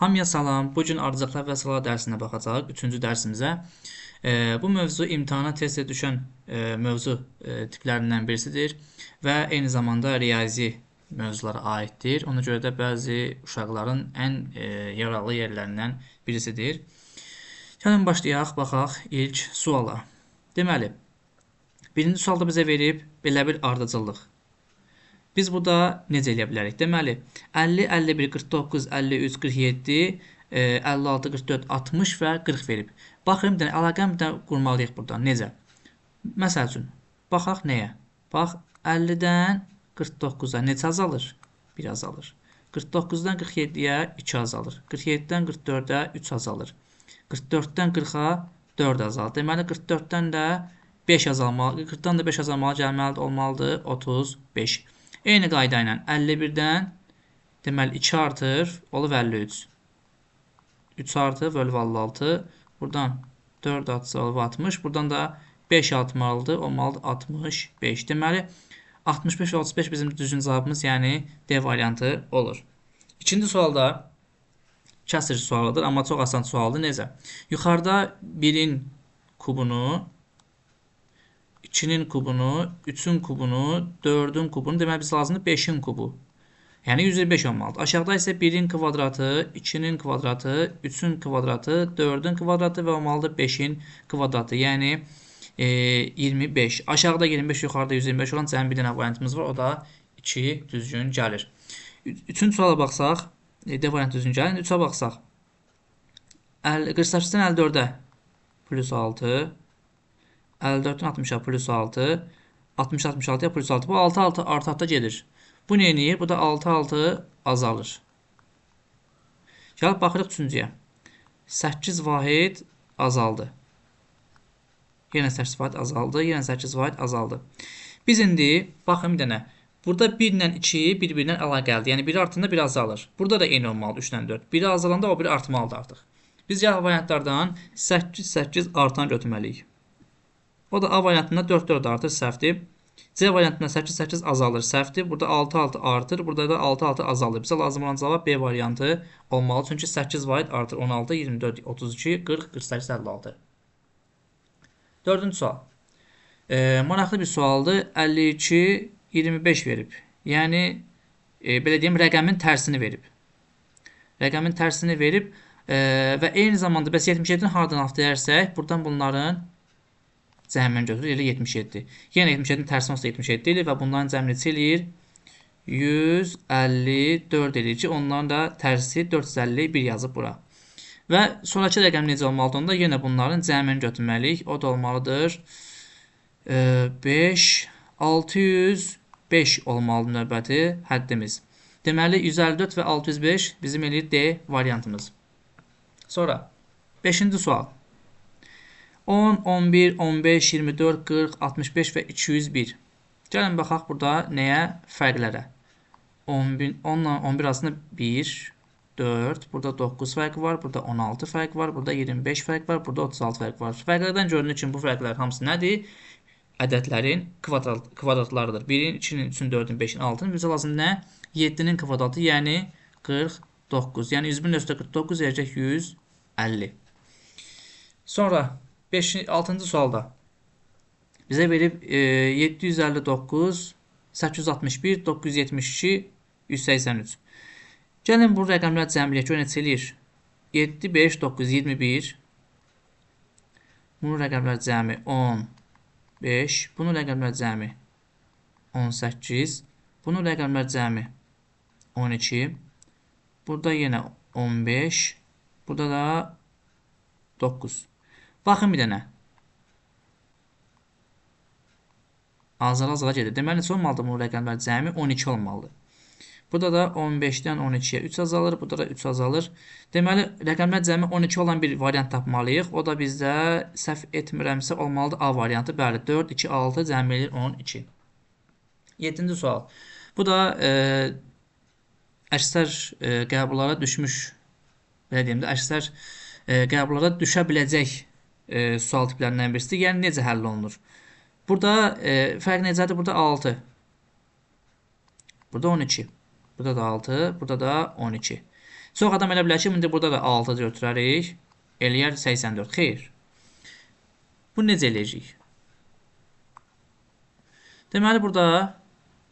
Hamıya salam. Bu gün ardıcıqlar və sıralar dərsinə baxacağıq. 3-cü dərsimizə. Bu mövzu imtahana tez-tez düşən mövzu tiplərindən birisidir və eyni zamanda riyazi mövzulara aiddir. Ona görə də bəzi uşaqların ən yaralı yerlərindən birisidir. Gəlin başlayaq, baxaq ilk suala. Deməli, birinci sualda bizə verib belə bir ardıcıllıq. Biz burada necə eləyə bilərik? Deməli, 50, 51, 49, 53, 47, 56, 44, 60 və 40 verib. Baxın, bir dənə əlaqəni bir dənə qurmalıyıq buradan. Necə? Məsəl üçün, baxaq nəyə? Bax, 50-dən 49-a neçə azalır? 1 azalır. 49-dan 47-yə 2 azalır. 47-dən 44-ə 3 azalır. 44-dən 40-a 4 azalır. Deməli, 44-dən də 5 azalmalı, 40-dan da 5 azalmalı gəlməlidir, olmalıdır 35. Eyni qayda ilə 51-dən deməli 2 artır, olur 53. 3 artır, bölü 56. Buradan 4 artır, olur 60. Buradan da 5 artmalıdır, olmalıdır 65. Deməli 65 və 35 bizim düzgün cavabımız, yəni D variantı olur. İkinci sualda kəsr sualıdır, amma çox asan sualdır. Necə? Yuxarıda 1-in kubunu, 2-nin kubunu, 3-ün kubunu, 4-ün kubunu, deməli biz lazımdır 5-in kubu. Yəni 125 olmalıdır. Aşağıda isə 1-in kvadratı, 2-nin kvadratı, 3-ün kvadratı, 4-ün kvadratı və olmalıdır 5-in kvadratı. Yəni 25. Aşağıda 25, yuxarıda 125 olan cəmi bir dənə variantımız var. O da 2 düzgün gəlir. Üçüncü suala baxsaq, D variantı düzgün gəlir. 3-ə baxsaq, 48-dən 54-ə plus 6, 54-dən 60-a plus 6, 60-66-ya plus 6. Bu 6 artıqda gedir. Bu nə edir? Bu da 6 azalır. Gəlib baxırıq üçüncüyə. 8 vahid azaldı. Yenə 8 vahid azaldı. Yenə 8 vahid azaldı. Biz indi baxın bir dənə. Burada 1 ilə 2 bir-birindən əlaqəlidir. Yəni biri artırında biri azalır. Burada da eyni olmalıdır 3 ilə 4. Biri azalanda o biri artmalıdır artıq. Biz ya variantlardan 8 artan götürməliyik. O da A variantında 4 artır, səhvdir. C variantında 8 azalır, səhvdir. Burada 6 artır, burada da 6 azalır. Bizə lazım olan cavab B variantı olmalı. Çünki 8 vahid artır 16, 24, 32, 40, 48, 56. Dördüncü sual. Maraqlı bir sualdır. 52, 25 verib. Yəni, belə deyim, rəqəmin tərsini verib. Rəqəmin tərsini verib və eyni zamanda bəs 77-ni haradan atlayarsak, buradan bunların cəmini götürür, elə 77. Yenə 77-nin tərsi olsa 77 eləyir və bunların cəmini neçə eləyir? 154 eləyir ki, onların da tərsi 451 yazıb bura. Və sonraki rəqəm necə olmalıdır? Onda yenə bunların cəmini götürməliyik. O da olmalıdır 5, 605 olmalıdır növbəti həddimiz. Deməli, 154 və 605 bizim eləyir D variantımız. Sonra 5-ci sual. 10, 11, 15, 24, 40, 65 və 201. Gəlin baxaq burada nəyə? Fərqlərə. 10 ilə 11 arasında 1, 4, burada 9 fərq var, burada 16 fərq var, burada 25 fərq var, burada 36 fərq var. Fərqlərdən görünür ki, bu fərqlər hamısı nədir? Ədədlərin kvadratlarıdır. 1-in, 2-nin, 3-ün, 4-ün, 5-in, 6-ın. Bizə lazım nə? 7-nin kvadratı, yəni 49. Yəni 101.49 verəcək 150. Sonra 6-cı sualda bizə verib 759, 861, 972, 183. Gəlin bu rəqəmlər cəmliyə görə neçə eləyir? 7, 5, 9, 21. Bunun rəqəmlər cəmi 15. Bunun rəqəmlər cəmi 18. Bunun rəqəmlər cəmi 12. Burada yenə 15. Burada da 9. Baxın bir dənə. Azala gedir. Deməli, neçə olmalıdır bu rəqəmlər cəmi? 12 olmalıdır. Burada da 15-dən 12-yə 3 azalır. Burada da 3 azalır. Deməli, rəqəmlər cəmi 12 olan bir variant tapmalıyıq. O da bizdə səhv etmirəmsə olmalıdır A variantı. Bəli, 4, 2, 6 cəmi eləyir 12. 7-ci sual. Bu da əksər qəbullara düşmüş, belə deyim də, əksər qəbullara düşə biləcək sual tiplərindən birisidir. Yəni necə həll olunur? Burada fərq necədir? Burada 6. Burada 12. Burada da 6. Burada da 12. Çox adam elə bilər ki, indi burada da 6 götürərik, eləyər 84. Xeyr. Bu necə eləyəcəyik? Deməli, burada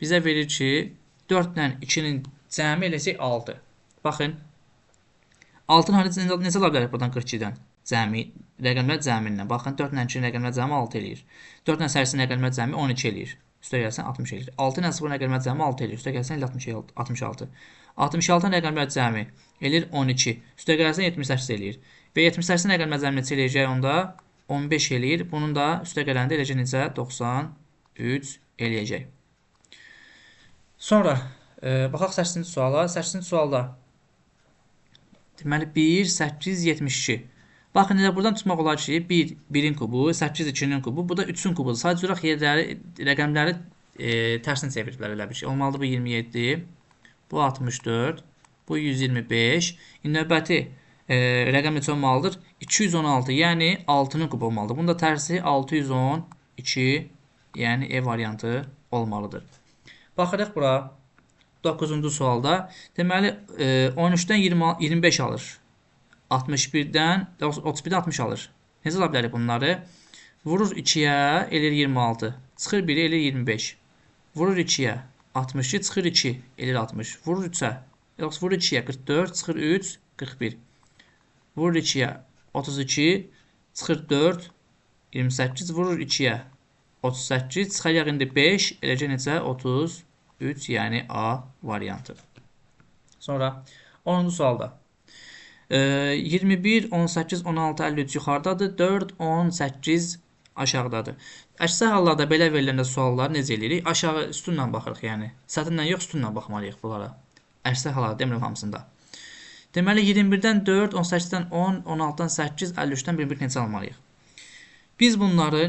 bizə verir ki, 4 ilə 2-nin cəmi eləcək 6. Baxın, 6-nı necə ala bilərik buradan 42-dən? Cəmi, rəqəmlər cəmindən. Baxın, 4 ilə 2-nin rəqəmlər cəmi 6 eləyir. 4 ilə 8-in rəqəmlər cəmi 12 eləyir. Üstə gəlsən 60 eləyir. 6 ilə 0-ın rəqəmlər cəmi 6 eləyir. Üstə gəlsən 66. 66-ın rəqəmlər cəmi eləyir 12. Üstə gəlsən 78 eləyir. Və 78-in rəqəmlər cəmi neçə eləyəcək onda? 15 eləyir. Bunun da üstə gələndə eləcək necə? 93 eləyəcək. Sonra baxaq 8-ci suala. 8-ci sualda deməli 1, 8, 72. Baxın, elə buradan tutmaq olar ki, 1-in kubu, 8 2-nin kubu, bu da 3-ün kubudur. Sadəcə olaraq yerləri, rəqəmləri tərsini çeviriblər elə bir şey. Olmalıdır bu 27, bu 64, bu 125. İndi növbəti rəqəm neçə olmalıdır? 216, yəni 6-nın kubu olmalıdır. Bunun da tərsi 612, yəni E variantı olmalıdır. Baxırıq bura 9-cu sualda. Deməli, 13-dən 25 alır. 31-dən 60 alır. Necə ala bilərik bunları? Vurur 2-yə, eləyir 26. Çıxır 1-ə, eləyir 25. Vurur 2-yə, 62, çıxır 2, eləyir 60. Vurur 3-ə, vurur 2-yə, 44, çıxır 3, 41. Vurur 2-yə, 32, çıxır 4, 28. Vurur 2-yə, 38, çıxacaq indi 5, eləcə necə? 33, yəni A variantı. Sonra 10-cu sualda. 21, 18, 16, 53 yuxarıdadır. 4, 18 aşağıdadır. Əksər hallarda belə veriləndə sualları necə eləyirik? Aşağı üstünlə baxırıq, yəni. Sətirlə yox, üstünlə baxmalıyıq bunlara. Əksər hallarda demirəm hamısında. Deməli, 21-dən 4, 18-dən 10, 16-dan 8, 53-dən 1 neçə almalıyıq? Biz bunları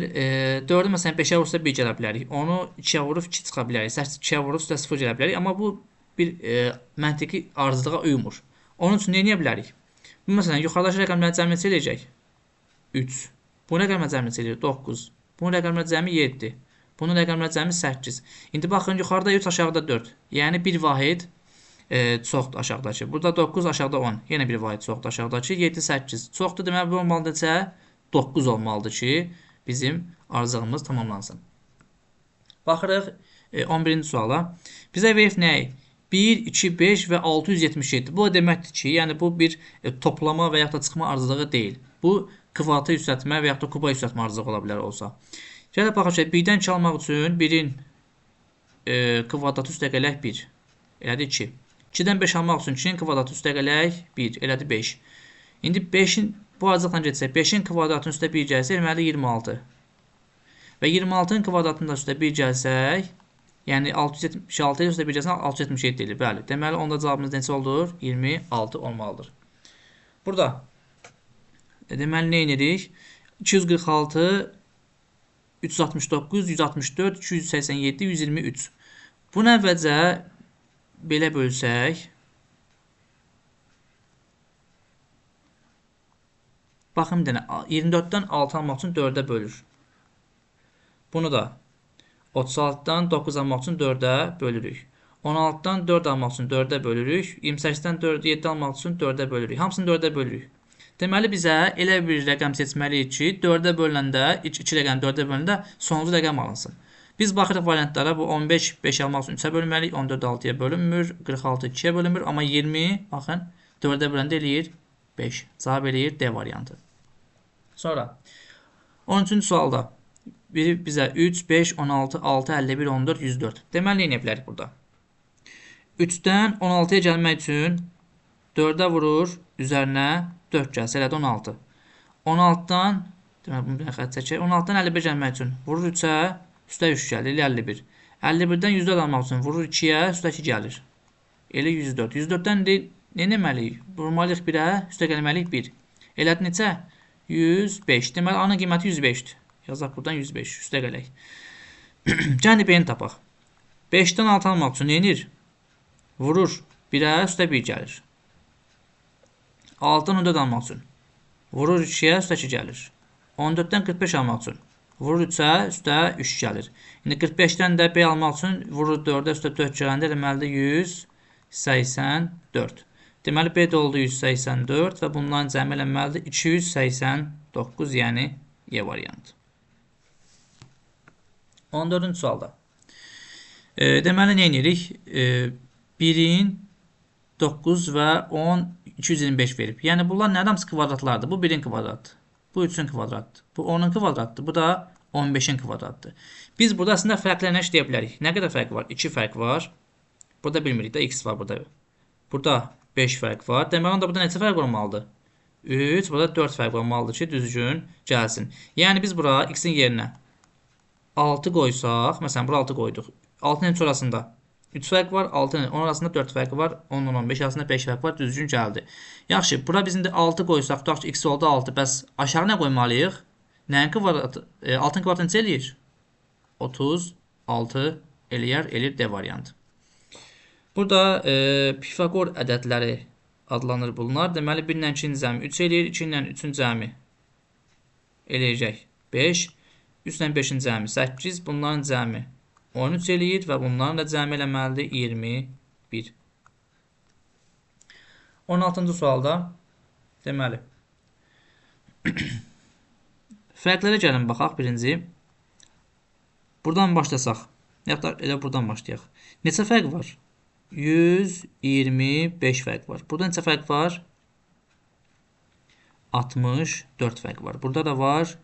4-ü məsələn 5-ə vursa 1 gələ bilərik. Onu 2-yə vurub 2 çıxa bilərik. 2-yə vurub 0 gələ bilərik. Amma bu bir məntiqi arzulığa uymur. Onun üçün nə edə bilərik? Bu, məsələn, yuxarıdakı rəqəmlərin cəmi neçə eləyəcək? 3. Bunun rəqəmlər cəmi neçə eləyir? 9. Bunun rəqəmlər cəmi 7. Bunun rəqəmlər cəmi 8. İndi baxın, yuxarıda 3, aşağıda 4. Yəni, bir vahid çoxdur aşağıdakı. Burada 9, aşağıda 10. Yenə bir vahid çoxdur aşağıdakı. 7, 8. Çoxdur, deməli, bu olmalıdır necə? 9 olmalıdır ki, bizim arzağımız tamamlansın. Baxırıq 11-ci suala. Bizə verib nəyi? 1, 2, 5 və 677. Bu deməkdir ki, yəni bu bir toplama və yaxud da çıxma arzılığı deyil. Bu kvadratı yüksəltmə və yaxud da kuba yüksəltmə arzılığı ola bilər olsa. Gələk baxaq ki, 1-dən 2 almaq üçün 1-in kvadratı üstə gələk 1. Elədi 2. 2-dən 5 almaq üçün 2-nin kvadratı üstə gələk 1. Elədi 5. İndi 5-in bu arzılıqla getsək, 5-in kvadratının üstə 1 gəlsə, deməli 26. Və 26-nın kvadratının üstə 1 gəlsək, yəni 676 üstə 1 gəlsən 677 deyilir. Bəli. Deməli, onda cavabımız neçə olur? 26 olmalıdır. Burada deməli, nə edirik? 246, 369, 164, 287, 123. Bunu əvvəlcə belə bölsək, baxın, 24-dən 6 almaq üçün 4-ə bölür. Bunu da 36-dan 9 almaq üçün 4-ə bölürük. 16-dan 4 almaq üçün 4-ə bölürük. 28-dən 7 almaq üçün 4-ə bölürük. Hamısını 4-ə bölürük. Deməli, bizə elə bir rəqəm seçməliyik ki, 4-ə böləndə, 2 rəqəm 4-ə böləndə sonuncu rəqəm alınsın. Biz baxırıq variantlara, bu 15, 5 almaq üçün 3-ə bölməliyik, 14 6-ya bölünmür, 46 2-yə bölünmür, amma 20, baxın, 4-ə böləndə eləyir 5. Cavab eləyir D variantı. Sonra, 13-cü sualda. Biri bizə 3, 5, 16, 6, 51, 14, 104. Deməli, nə edə bilərik burada? 3-dən 16-ya gəlmək üçün 4-ə vurur, üzərinə 4 gəlsə, elədi 16. 16-dan, deməli, bunu bir xət çəkək, 16-dan 51 gəlmək üçün vurur 3-ə, üstə 3 gəlir, elə 51. 51-dən 104 almaq üçün vurur 2-yə, üstə 2 gəlir. Elə 104. 104-dən nə etməliyik? Vurmalıyıq 1-ə, üstə gəlməliyik 1. Elədi neçə? 105. Deməli, A-nın qiyməti 105-dir. Yazaq buradan 105. Üstə gələk. Gəlin B-ni tapaq. 5-dən 6 almaq üçün nə edir? Vurur 1-ə, üstə 1 gəlir. 6-dan 14 almaq üçün vurur 2-yə, üstə 2 gəlir. 14-dən 45 almaq üçün vurur 3-ə, üstə 3 gəlir. İndi 45-dən də B almaq üçün vurur 4-ə, üstə 4 gələndə deməlidir 184. Deməli, B də oldu 184 və bunların cəmi eləməlidir 289, yəni E variantı. 14-cü sualda. Deməli, nə edirik? 1-in 9 və 10, 225 verib. Yəni, bunlar nə hamısı kvadratlardır? Bu 1-in kvadratdır. Bu 3-ün kvadratdır. Bu 10-un kvadratdır. Bu da 15-in kvadratdır. Biz burada əslində fərqlərlə işləyə bilərik. Nə qədər fərq var? 2 fərq var. Burada bilmirik də, x var burada. Burada 5 fərq var. Deməli, onda burada neçə fərq olmalıdır? 3, burada 4 fərq olmalıdır ki, düzgün gəlsin. Yəni, biz bura x-in yerinə 6 qoysaq, məsələn, bura 6 qoyduq. 6-nın 3 arasında 3 fərq var, 6-nın 10 arasında 4 fərq var, 10-dan 15 arasında 5 fərq var, düzgün gəldi. Yaxşı, bura biz indi 6 qoysaq, tutaq ki, x oldu 6, bəs aşağı nə qoymalıyıq? Nəyin kvadratı? 6-ın kvadratı necə eləyir? 36 eləyir D variantı. Burada Pifagor ədədləri adlanır bunlar. Deməli, 1 ilə 2-nin cəmi 3 eləyir, 2 ilə 3-ün cəmi eləyəcək 5, 3 ilə 5-in cəmi 8, bunların cəmi 13 eləyir və bunların da cəmi eləməlidir 21. 16-cı sualda deməli fərqlərə gəlin baxaq birinci. Buradan başlasaq. Yaxud da elə buradan başlayaq. Neçə fərq var? 125 fərq var. Burada neçə fərq var? 64 fərq var. Burada da var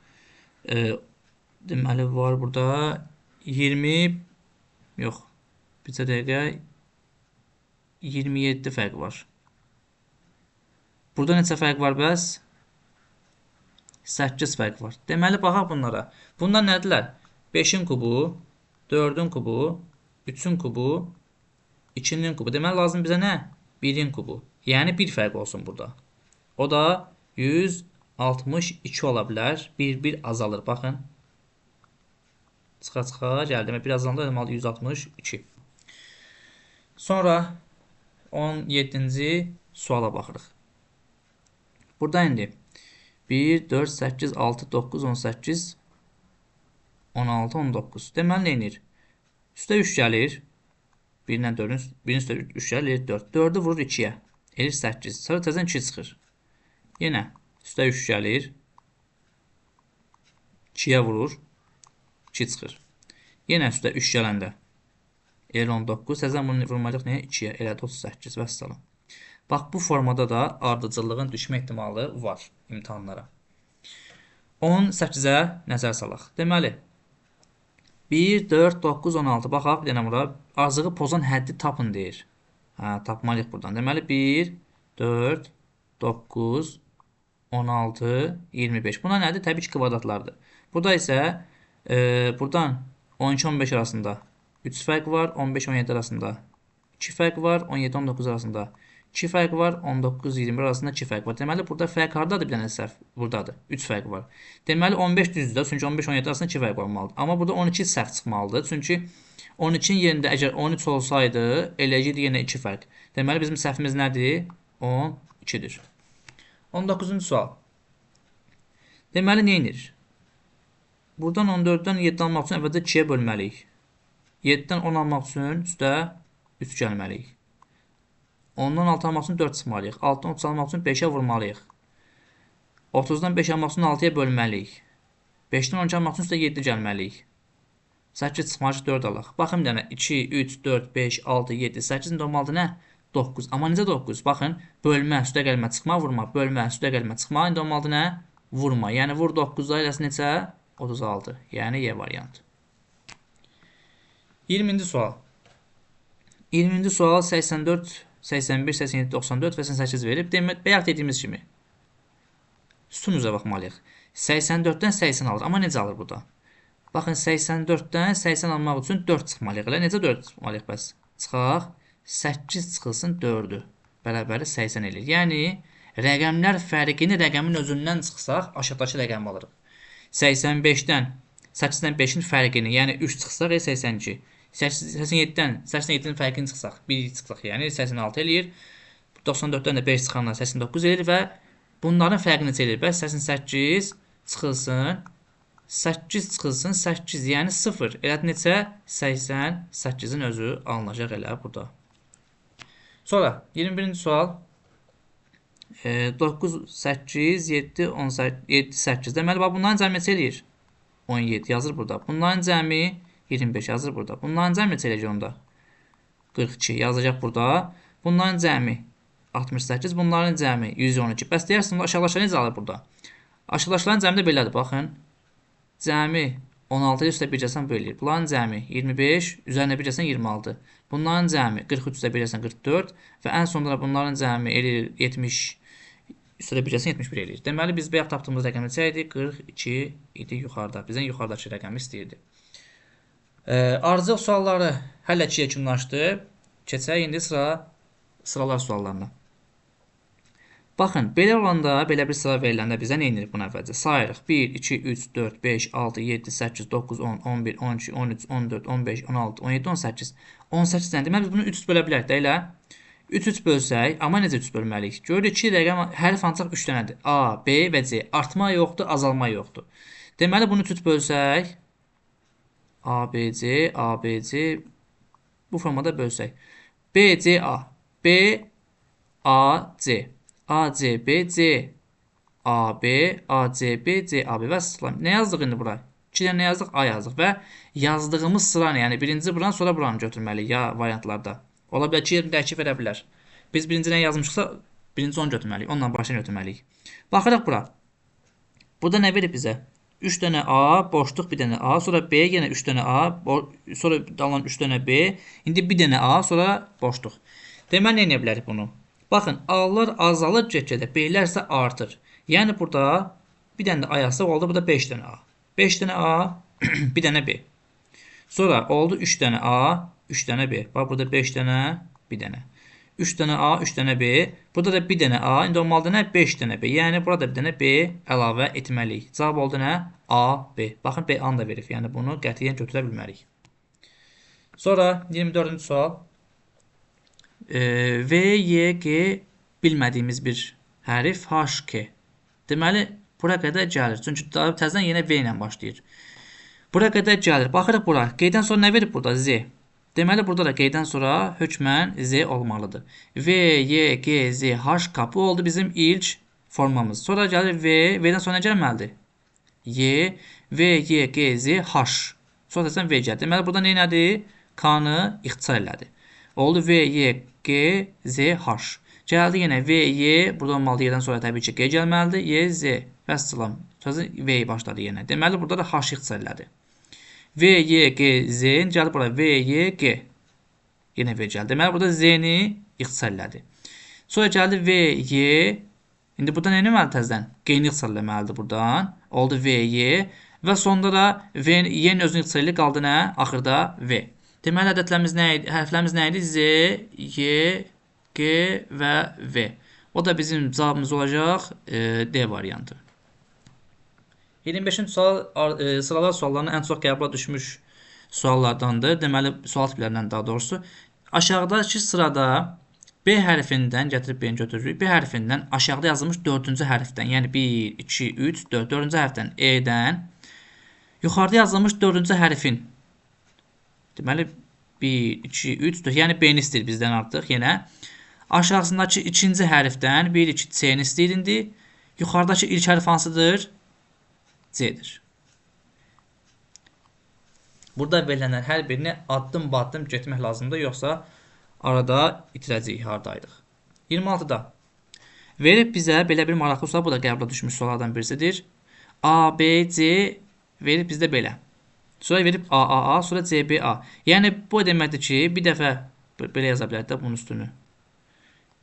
deməli var burada 20 yox. Bir dəqiqə 27 fərq var. Burada neçə fərq var bəs? 8 fərq var. Deməli, baxaq bunlara. Bunlar nədirlər? 5-in kubu, 4-ün kubu, 3-ün kubu, 2-nin kubu. Deməli, lazım bizə nə? 1-in kubu. Yəni, 1 fərq olsun burada. O da 162 ola bilər. 1 azalır. Baxın. Çıxa gəldi. Demək, 1 azalır. Deməli, 162. Sonra 17-ci suala baxırıq. Burada indi 1, 4, 8, 6, 9, 18, 16, 19. Deməli, nə edir? Üstə 3 gəlir. 1 ilə 4-ün üstə 3 gəlir, 4. 4-ü vurur 2-yə. Elir 8. Sonra təzən 2 çıxır. Yenə üstə 3 gəlir. 2-yə vurur. 2 çıxır. Yenə üstə 3 gələndə. Elir 19. Təzən bunu vurmayacaq nəyə? 2-yə. Elədi 38. Vəssalam. Bax, bu formada da ardıcıllığın düşmə ehtimalı var imtahanlara. 18-ə nəzər salaq. Deməli, 1, 4, 9, 16. Baxaq, bir dənə bura. Azığı pozan həddi tapın deyir. Tapmalıyıq buradan. Deməli, 1, 4, 9, 16, 25. Buna nədir? Təbii ki, kvadratlardır. Burada isə buradan 12-15 arasında 3 fərq var. 15-17 arasında 2 fərq var. 17-19 arasında 2 fərq var. 19-21 arasında 2 fərq var. Deməli, burada fərq hardadır? Bir dənə səhv buradadır. 3 fərq var. Deməli, 15 düzdür. Çünki 15-17 arasında 2 fərq olmalıdır. Amma burada 12 səhv çıxmalıdır. Çünki 12-in yerində əgər 13 olsaydı, eləyəcəkdi yenə 2 fərq. Deməli, bizim səhvimiz nədir? 12-dir. 19-cu sual. Deməli, nə edir? Buradan 14-dən 7 almaq üçün əvvəldə 2-yə bölməliyik. 7-dən 10 almaq üçün üstə 3 gəlməliyik. 10-dan 6 almaq üçün 4 çıxmalıyıq. 6-dan 30 almaq üçün 5-ə vurmalıyıq. 30-dan 5 almaq üçün 6-ya bölməliyik. 5-dən 12 almaq üçün üstə 7 gəlməliyik. 8 çıxmaq üçün 4 alaq. Baxın bir dənə. 2, 3, 4, 5, 6, 7, 8-in olmalıdır nə? 9. Amma necə 9? Baxın. Bölmə, üstə gəlmə, çıxma, vurma. Bölmə, üstə gəlmə, çıxma. İndi olmalıdır nə? Vurma. Yəni vur 9-da eləsi neçə? 36. Yəni Y variantı. 20-ci sual. 20-ci sual 84, 81, 87, 94 və 88 verib. Bayaq dediyimiz kimi sütun üzrə baxmalıyıq. 84-dən 80 alır. Amma necə alır burada? Baxın, 84-dən 80 almaq üçün 4 çıxmalıyıq. Necə 4 çıxmalıyıq bəs? Çıxaq. 8 çıxılsın 4-ü. Bərabəri 80 eləyir. Yəni, rəqəmlər fərqini rəqəmin özündən çıxsaq, aşağıdakı rəqəmi alırıq. 85-dən 8-dən 5-in fərqini, yəni 3 çıxsaq, 82. 87-dən 87-nin fərqini çıxsaq, 1 çıxsaq, yəni 86 eləyir. 94-dən də 5 çıxanlar 89 eləyir və bunların fərqini necə eləyir? Bəs 88 çıxılsın, 8 çıxılsın, 8, yəni 0. Elədi neçə? 88-in özü alınacaq elə burada. Sonra 21-ci sual. 9, 8, 7, 18, 7, 8. Deməli, bax, bunların cəmi neçə eləyir? 17 yazır burada. Bunların cəmi 25 yazır burada. Bunların cəmi neçə eləyəcək onda? 42 yazacaq burada. Bunların cəmi 68, bunların cəmi 112. Bəs deyərsiniz, aşağıdaşlar necə alır burada? Aşağıdaşların cəmi də belədir, baxın. Cəmi 16 üstə bircəsən bölür. Bunların cəmi 25, üzərinə bircəsən 26. Bunların cəmi 43 üstə bircəsən 44 və ən sonunda da bunların cəmi eləyir 70 üstə bircəsən 71 eləyir. Deməli, biz bayaq tapdığımız rəqəm neçə idi? 42 idi yuxarıda. Bizdən yuxarıdakı rəqəmi istəyirdi. Ardıcıl sualları həll etki yekunlaşdı. Keçək indi sıralar suallarına. Baxın, belə olanda, belə bir sıra veriləndə bizə nə edilir bunu əvvəlcə? Sayırıq. 1, 2, 3, 4, 5, 6, 7, 8, 9, 10, 11, 12, 13, 14, 15, 16, 17, 18. 18 dən deməli, biz bunu 3 bölə bilərik də elə. 3 bölsək, amma necə 3 bölməliyik? Görürük ki, rəqəm hərf ancaq 3 dənədir. A, B və C. Artma yoxdur, azalma yoxdur. Deməli, bunu 3 bölsək, A, B, C, A, B, C bu formada bölsək. B, C, A. B, A, C. A, C, B, C. A, B, A, C, B, C, A, B və sıralam. Nə yazdıq indi bura? 2 dənə nə yazdıq? A yazdıq və yazdığımız sıranı, yəni birinci buranı, sonra buranı götürməliyik ya variantlarda. Ola bilər ki, yerini dəyişib verə bilər. Biz birinci nə yazmışıqsa, birinci onu götürməliyik. Onunla başını götürməliyik. Baxırıq bura. Burada nə verib bizə? 3 dənə A, boşluq 1 dənə A, sonra B yenə 3 dənə A, sonra dalan 3 dənə B, indi 1 dənə A, sonra boşluq. Deməli, nə edə bilərik bunu? Baxın, A'lar azalır, get-gedə, B'lər isə artır. Yəni, burada bir dənə də A yazsaq, oldu burada 5 dənə A. 5 dənə A, 1 dənə B. Sonra oldu 3 dənə A, 3 dənə B. Bax, burada 5 dənə, 1 dənə. 3 dənə A, 3 dənə B. Burada da 1 dənə A. İndi olmalıdır nə? 5 dənə B. Yəni, burada 1 dənə B əlavə etməliyik. Cavab oldu nə? A, B. Baxın, B A-nı da verib. Yəni, bunu qətiyyən götürə bilmərik. Sonra 24-cü sual. V, Y, G bilmədiyimiz bir hərf H, K. Deməli, bura qədər gəlir. Çünki təzədən yenə V ilə başlayır. Bura qədər gəlir. Baxırıq bura. Qeydən sonra nə verib burada? Z. Deməli, burada da qeydən sonra hökmən Z olmalıdır. V, Y, G, Z, H, K. Bu oldu bizim ilk formamız. Sonra gəlir V. V-dən sonra nə gəlməlidir? Y, V, Y, G, Z, H. Sonra təzədən V gəlir. Deməli, burada nədir? K-nı ixtisar elədi. Oldu V, Y, G, Z, H. Gəldi yenə V, Y. Burada olmalı Y-dən sonra təbii ki, G gəlməlidir. Y, Z. Vəssalam. Sözü V başladı yenə. Deməli, burada da H ixtisar elədi. V, Y, G, Z. Gəldi bura V, Y, G. Yenə V gəldi. Deməli, burada Z-ni ixtisar elədi. Sonra gəldi V, Y. İndi burada nə etməli təzədən? G-ni ixtisar eləməlidir buradan. Oldu V, Y. Və sonda da Y-nin özünü ixtisar eləyir. Qaldı nə? Axırda V. Deməli, ədədlərimiz nə idi? Hərflərimiz nə idi? Z, Y, G və V. O da bizim cavabımız olacaq D variantı. 25-ci sual sıralar suallarının ən çox qəbula düşmüş suallardandır. Deməli, sual tiplərindən daha doğrusu. Aşağıdakı sırada B hərfindən, gətirib B-ni götürürük. B hərfindən aşağıda yazılmış 4-cü hərfdən, yəni 1, 2, 3, 4, 4-cü hərfdən E-dən yuxarıda yazılmış 4-cü hərfin deməli 1, 2, 3, 4, yəni B-ni istəyir bizdən artıq yenə. Aşağısındakı ikinci hərfdən 1, 2, C-ni istəyir indi. Yuxarıdakı ilk hərf hansıdır? C-dir. Burada verilənlər hər birini addım-baddım getmək lazımdır, yoxsa arada itirəcəyik, haradaydıq. 26-da verib bizə belə bir maraqlı sual, bu da qəbula düşmüş suallardan birisidir. A, B, C verib bizdə belə. Sonra verib A, A, A, sonra C, B, A. Yəni, bu deməkdir ki, bir dəfə belə yaza bilərik də bunun üstünü.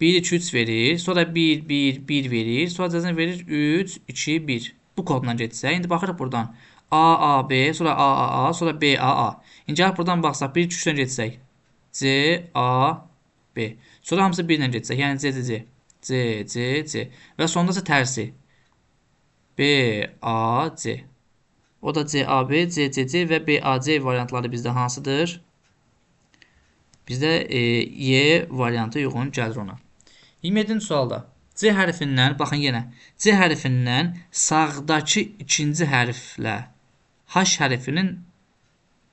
1, 2, 3 verir, sonra 1, 1, 1 verir, sonra cəzən verir 3, 2, 1. Bu kodla getsək, indi baxırıq buradan. A, A, B, sonra A, A, A, sonra B, A, A. İndi gəlib buradan baxsaq, 1, 2, 3-dən getsək. C, A, B. Sonra hamısı 1 ilə getsək, yəni C, C, C. C, C, C. Və sonda isə tərsi. B, A, C. O da C, A, B, C, C, C və B, A, C variantları bizdə hansıdır? Bizdə Y variantı uyğun gəlir ona. 27-ci sualda C hərfindən, baxın yenə, C hərfindən sağdakı ikinci hərflə H hərfinin,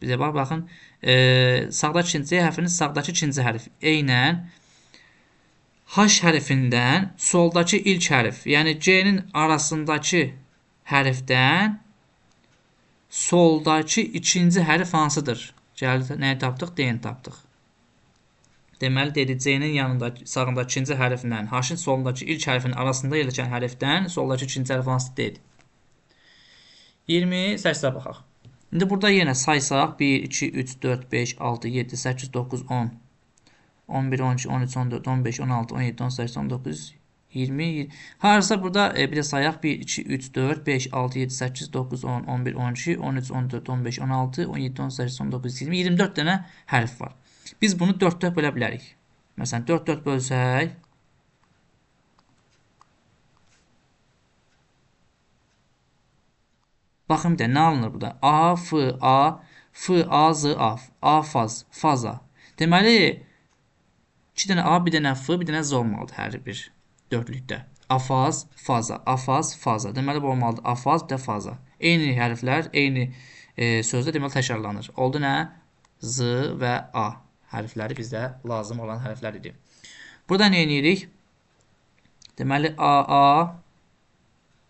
bizə baxın, C hərfinin sağdakı ikinci hərf eynən H hərfindən soldakı ilk hərf, yəni C-nin arasındakı hərfdən soldakı ikinci hərf hansıdır? Gəldi, nəyi tapdıq? D-ni tapdıq. Deməli, dedi C-nin yanındakı, sağındakı ikinci hərfindən H-ın solundakı ilk hərfin arasında yerləşən hərfdən soldakı ikinci hərf hansıdır? D-dir. 28-ə baxaq. İndi burada yenə saysaq 1, 2, 3, 4, 5, 6, 7, 8, 9, 10, 11, 12, 13, 14, 15, 16, 17, 18, 19, 20. Harasa burada bir de sayaq 1, 2, 3, 4, 5, 6, 7, 8, 9, 10, 11, 12, 13, 14, 15, 16, 17, 18, 19, 20, 24 dənə hərf var. Biz bunu 4-4 bölə bilərik. Məsələn 4-4 bölsək, baxın bir də nə alınır burada? A, F, A, F, A, Z, A, A, faz, faza. Deməli, 2 dənə A, bir dənə F, bir dənə Z olmalıdır hər bir dörtlükdə. Afaz, faza, afaz, faza. Deməli, bu olmalıdır afaz, bir də faza. Eyni hərflər, eyni sözdə deməli təkrarlanır. Oldu nə? Z və A hərfləri bizdə lazım olan hərflər idi. Burada nə edirik? Deməli, A,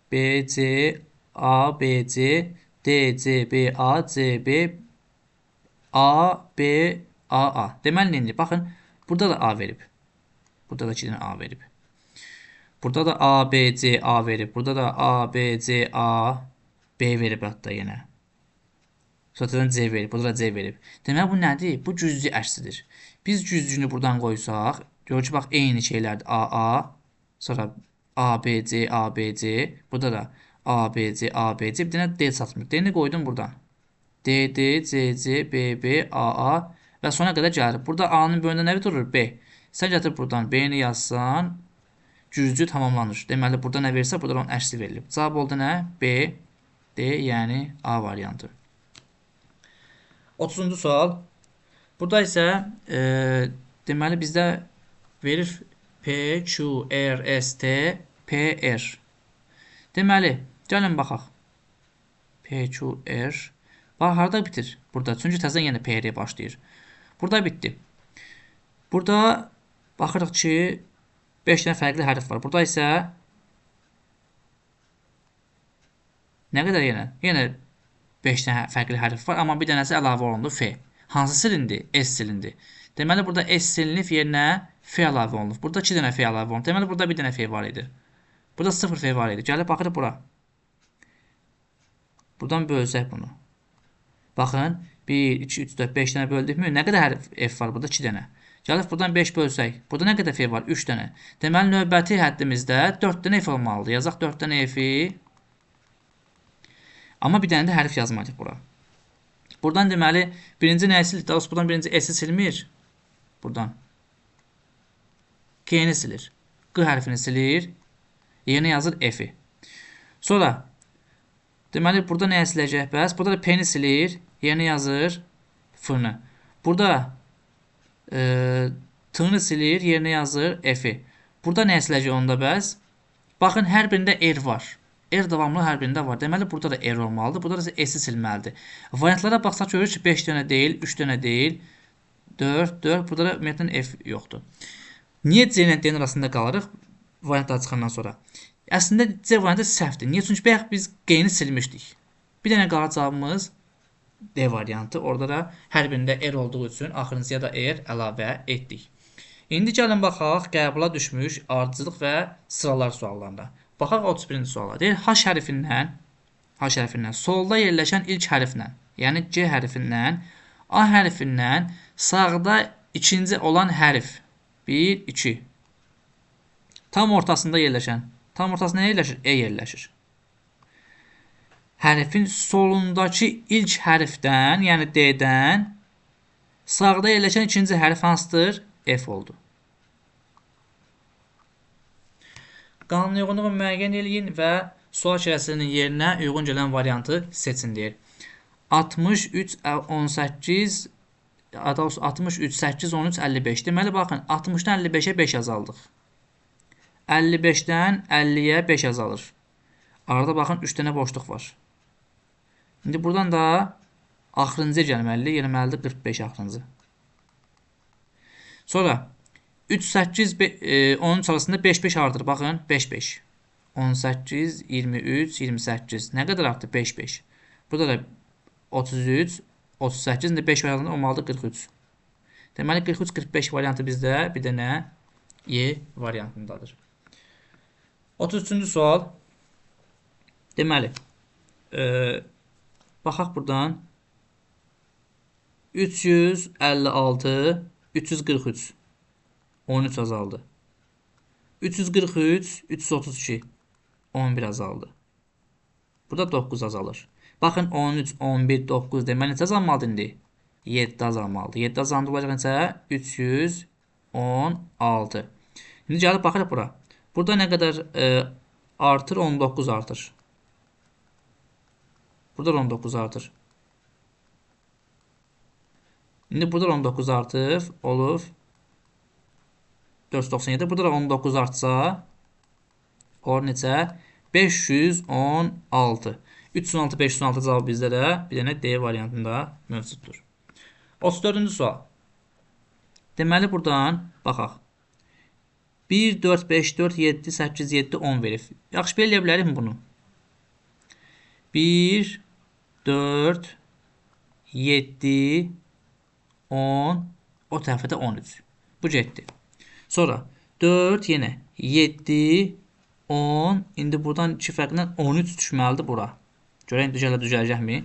B, C, A, B, C, D, C, B, A, C, B, A, B, A, A. Deməli, nə edirik? Baxın, burada da A verib. Burada da 2 dənə A verib. Burada da A, B, C, A verib. Burada da A, B, C, A, B verib hətta yenə. Sonra C verib. Burada da C verib. Deməli, bu nədir? Bu cüzcü əksidir. Biz cüzcünü buradan qoysaq, görür ki, bax, eyni şeylərdir. A, A, sonra A, B, C, A, B, C. Burada da A, B, C, A, B, C. Bir dənə D satmır. D-ni qoydum buradan. D, D, C, C, B, B, A, A və sona qədər gəlir. Burada A-nın bölündə nə durur? B. Sən gətir buradan B-ni yazsan, cüzcü tamamlanır. Deməli, burada nə verirsə, burada onun əksi verilib. Cavab oldu nə? B, D, yəni A variantı. 30-cu sual. Burada isə deməli, bizdə verir P, Q, R, S, T, P, R. Deməli, gəlin baxaq. P, Q, R. Bax, harada bitir? Burada. Çünki təzədən yenə P, R başlayır. Burada bitdi. Burada baxırıq ki, 5 dənə fərqli hərf var. Burada isə nə qədər yenə? Yenə 5 dənə fərqli hərf var, amma bir dənəsi əlavə olundu F. Hansı silindi? S silindi. Deməli, burada S silinib yerinə F əlavə olunub. Burada 2 dənə F əlavə olunub. Deməli, burada bir dənə F var idi. Burada 0 F var idi. Gəlib baxırıq bura. Buradan bölsək bunu. Baxın, 1, 2, 3, 4, 5 dənə böldükmü? Nə qədər hərf F var? Burada 2 dənə. Gəlib buradan 5 bölsək. Burada nə qədər F var? 3 dənə. Deməli, növbəti həddimizdə 4 dənə F olmalıdır. Yazaq 4 dənə F-i. Amma bir dənə də hərf yazmalıyıq bura. Buradan deməli, birinci nəyi silir? Daha buradan birinci S-i silmir. Buradan. K-ni silir. Q hərfini silir. Yerinə yazır F-i. Sonra, deməli, burada nəyə siləcək bəs? Burada da P-ni silir. Yerinə yazır F-ni. Burada T-ni silir. Yerinə yazır F-i. Burada nəyə siləcək onda bəs? Baxın, hər birində R var. R davamlı hər birində var. Deməli, burada da R olmalıdır. Burada da S-i silməlidir. Variantlara baxsaq görürük ki, 5 dənə deyil, 3 dənə deyil, 4, 4. Burada da ümumiyyətlə F yoxdur. Niyə C ilə D-nin arasında qalırıq? Variantlar çıxandan sonra. Əslində C variantı səhvdir. Niyə? Çünki bayaq biz G-ni silmişdik. Bir dənə qalan cavabımız D variantı. Orada da hər birində R olduğu üçün axırıncıya da R əlavə etdik. İndi gəlin baxaq qəbula düşmüş ardıcıllıq və sıralar suallarına. Baxaq 31-ci suala. Deyir, H hərfindən solda yerləşən ilk hərflə, yəni C hərfindən A hərfindən sağda ikinci olan hərf 1, 2 tam ortasında yerləşən. Tam ortasında nə yerləşir? E yerləşir. Hərfin solundakı ilk hərfdən, yəni D-dən sağda yerləşən ikinci hərf hansıdır? F oldu. Qanun uyğunluğu müəyyən eləyin və sual kəsirinin yerinə uyğun gələn variantı seçin deyir. 63, 18, 63, 8, 13, 55. Deməli, baxın, 60-dan 55-ə 5 yazaldıq. 55-dən 50-yə 5 yazalır. Arada baxın, 3 dənə boşluq var. İndi buradan da axırıncıya gəlməlidir. Gəlməlidir 45 axırıncı. Sonra 3, 8, 13 arasında 5, 5 artır. Baxın, 5, 5. 18, 23, 28. Nə qədər artdı? 5, 5. Burada da 33, 38. İndi 5 variantında olmalıdır 43. Deməli, 43, 45 variantı bizdə bir dənə E variantındadır. 33-cü sual. Deməli, baxaq buradan. 356, 343. 13 azaldı. 343, 332. 11 azaldı. Burada 9 azalır. Baxın 13, 11, 9 deməli neçə azalmalıdır indi? 7 azalmalıdır. 7 azalmalı olacaq neçə? 316. İndi gəlib baxırıq bura. Burada nə qədər artır? 19 artır. Burada 19 artır. İndi burada 19 artır. Olur 497. Burada da 19 artsa olur neçə? 516. 316, 516 cavabı bizdə də bir dənə D variantında mövcuddur. 34-cü sual. Deməli buradan baxaq. 1, 4, 5, 4, 7, 8, 7, 10 verib. Yaxşı, belə eləyə bilərikmi bunu? 1, 4, 7, 10, o tərəfə də 13. Bu getdi. Sonra 4 yenə 7, 10. İndi buradan 2 fərqlə 13 düşməlidir bura. Görək düzələcəkmi?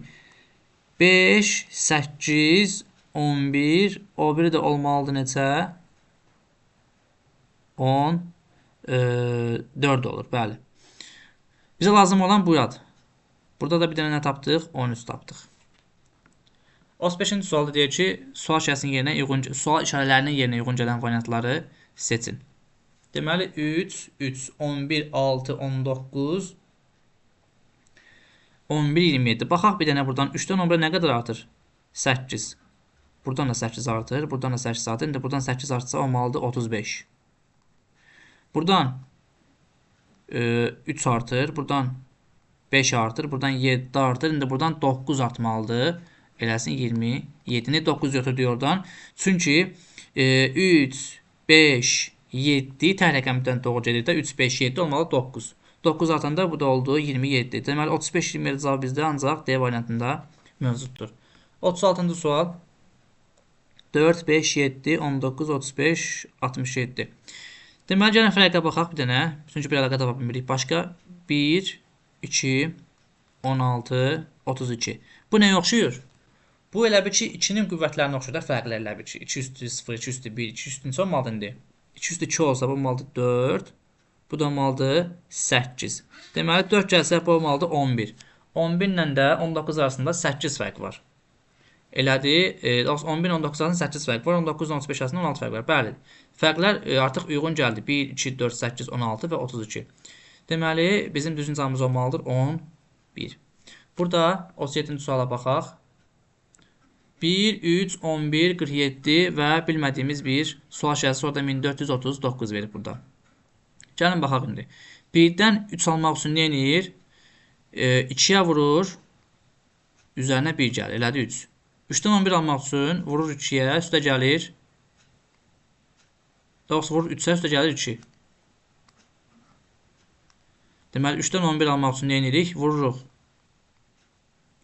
5, 8, 11. O biri də olmalıdır neçə? 10, 4 olur. Bəli. Bizə lazım olan buyadır. Burada da bir dənə nə tapdıq? 13 tapdıq. 35-ci sualda deyir ki, sual işarələrinin yerinə uyğun gələn variantları seçin. Deməli 3, 3, 11, 6, 19, 11, 27. Baxaq bir dənə buradan 3-dən 11 nə qədər artır? 8. Buradan da 8 artır, buradan da 8 artır. İndi buradan 8 artsa olmalıdır 35. Buradan 3 artır, buradan 5 artır, buradan 7 artır. İndi buradan 9 artmalıdır. Eləsin 27-ni 9 götürdük oradan. Çünki 3, 5, 7 tək rəqəmdən doğru gedir də 3, 5, 7 olmalı 9. 9 artanda bu da oldu 27. Deməli 35, 27 cavab bizdə ancaq D variantında mövcuddur. 36-cı sual. 4, 5, 7, 19, 35, 67. Deməli gəlin fərqə baxaq bir dənə. Çünki bir əlaqə tapa bilmirik. Başqa 1, 2, 16, 32. Bu nəyə oxşuyur? Bu elə bir ki 2-nin qüvvətlərinə oxşuyur da fərqlər elə bir ki 2 üstü 0, 2 üstü 1, 2 üstü neçə olmalıdır indi? 2 üstü 2 olsa bu olmalıdır 4, bu da olmalıdır 8. Deməli 4 gəlsə bu olmalıdır 11. 11 ilə də 19 arasında 8 fərq var. Elədir, 11 ilə 19 arasında 8 fərq var, 19 ilə 35 arasında 16 fərq var. Bəli, fərqlər artıq uyğun gəldi. 1, 2, 4, 8, 16 və 32. Deməli bizim düzgün cavabımız olmalıdır 11. Burada 37-ci suala baxaq. 1, 3, 11, 47 və bilmədiyimiz bir sual şəhəsi orada 1439 verib burada. Gəlin baxaq indi. 1-dən 3 almaq üçün nə edir? 2-yə vurur, üzərinə 1 gəlir, elədi 3. 3-dən 11 almaq üçün vurur 2-yə, üstə gəlir. Doğrusu vurur 3-ə, üstə gəlir 2. Deməli 3-dən 11 almaq üçün nə edirik? Vururuq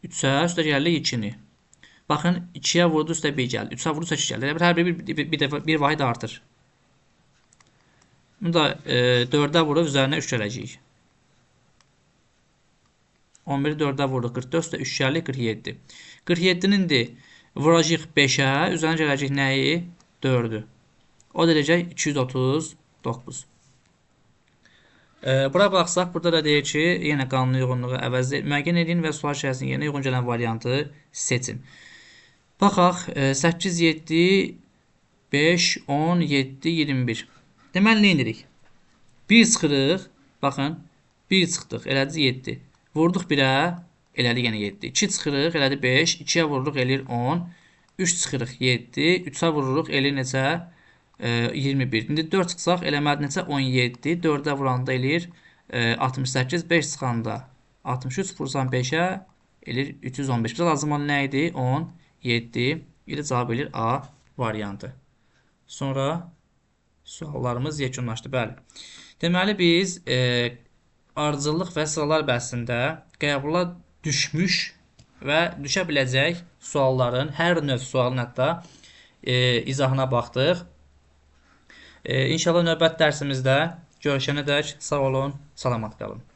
3-ə, üstə gəlir 2-ni. Baxın 2-yə vurdu, üstə 1 gəlir. 3-ə vurdu, 2 gəlir. Hər biri bir vahid artır. Bunu da 4-ə vurub üzərinə 3 gələcəyik. 11-i 4-ə vurdu, 44, üstə 3 gəlir, 47. 47-nin indi vuracaq 5-ə, üzərinə gələcək nəyi? 4-ü. O da eləcək 239. Bura baxsaq, burada da deyir ki, yenə qanun uyğunluğu əvəzlə müəyyən edin və sual şəhəsinin yerinə uyğun gələn variantı seçin. Baxaq, 8, 7, 5, 10, 7, 21. Deməli, nə edirik? 1 çıxırıq, baxın, 1 çıxdıq, elədi 7. Vurduq 1-ə, elədi yenə 7. 2 çıxırıq, elədi 5, 2-yə vururuq, eləyir 10. 3 çıxırıq, 7, 3-ə vururuq, eləyir neçə? 21. İndi 4 çıxsaq, eləməli neçə? 17. 4-ə vuranda eləyir 68, 5 çıxanda 63, vursan 5-ə, eləyir 315. Bizə lazım olan nə idi? 17. İli cavab eləyir A variantı. Sonra Suallarımız yekunlaşdı. Bəli. Deməli biz ardıcıllıq və sıralar bəhsində qəbula düşmüş və düşə biləcək sualların, hər növ sualın hətta izahına baxdıq. İnşallah növbəti dərsimizdə görüşənədək sağ olun, salamat qalın.